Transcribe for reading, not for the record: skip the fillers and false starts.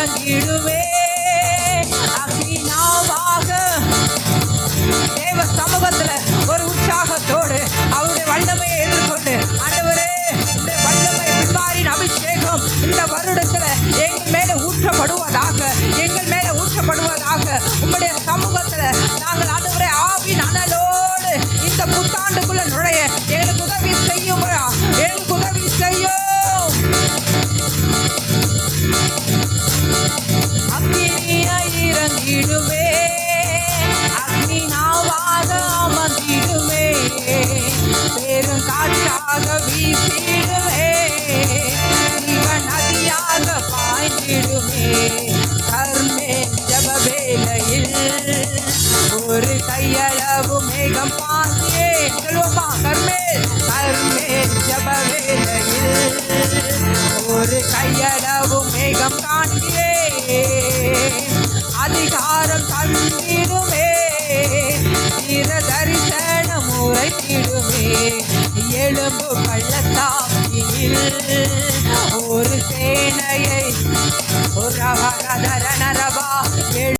இறங்கிடுவே. அக்னினாவாக தேவ சமூகத்துல ஒரு உற்சாகத்தோடு அவருடைய வல்லமையை எதிர்கொண்டு, ஆண்டவரே இந்த வல்லமை பின்மாரின் அபிஷேகம் இந்த வருடத்துல எங்கள் மேல ஊற்றப்படுவதாக, எங்கள் மேல ஊற்றப்படுவதாக. உம்முடைய சமூகத்துல நாங்கள் ஆண்டவரே ஆவின் அனலோடு இந்த புத்தாண்டுக்குள்ள நுழைய எங்களுக்கு உதவி செய்யும், எங்களுக்கு உதவி செய்யும். அக்னியாய் இறங்கிடுவே, அக்னினாவாக அமர்ந்திடுவே, பெரும் காற்றாக வீசிடுவே, ஜீவ நதியாக பாய்ந்திடுவே. கர்மேல் ஜப வேளையில் ஒரு கையளவு மேகம் பாசியே சொல்லுவோமா. கர்மேல் ஜப வேளையில் ஒரு கையளவு மேகம் காண்கிறே, அதிகாரம் தந்திடுமே, தீர தரிசனம் உரைத்திடுமே. எலும்பு பள்ளத்தாக்கில்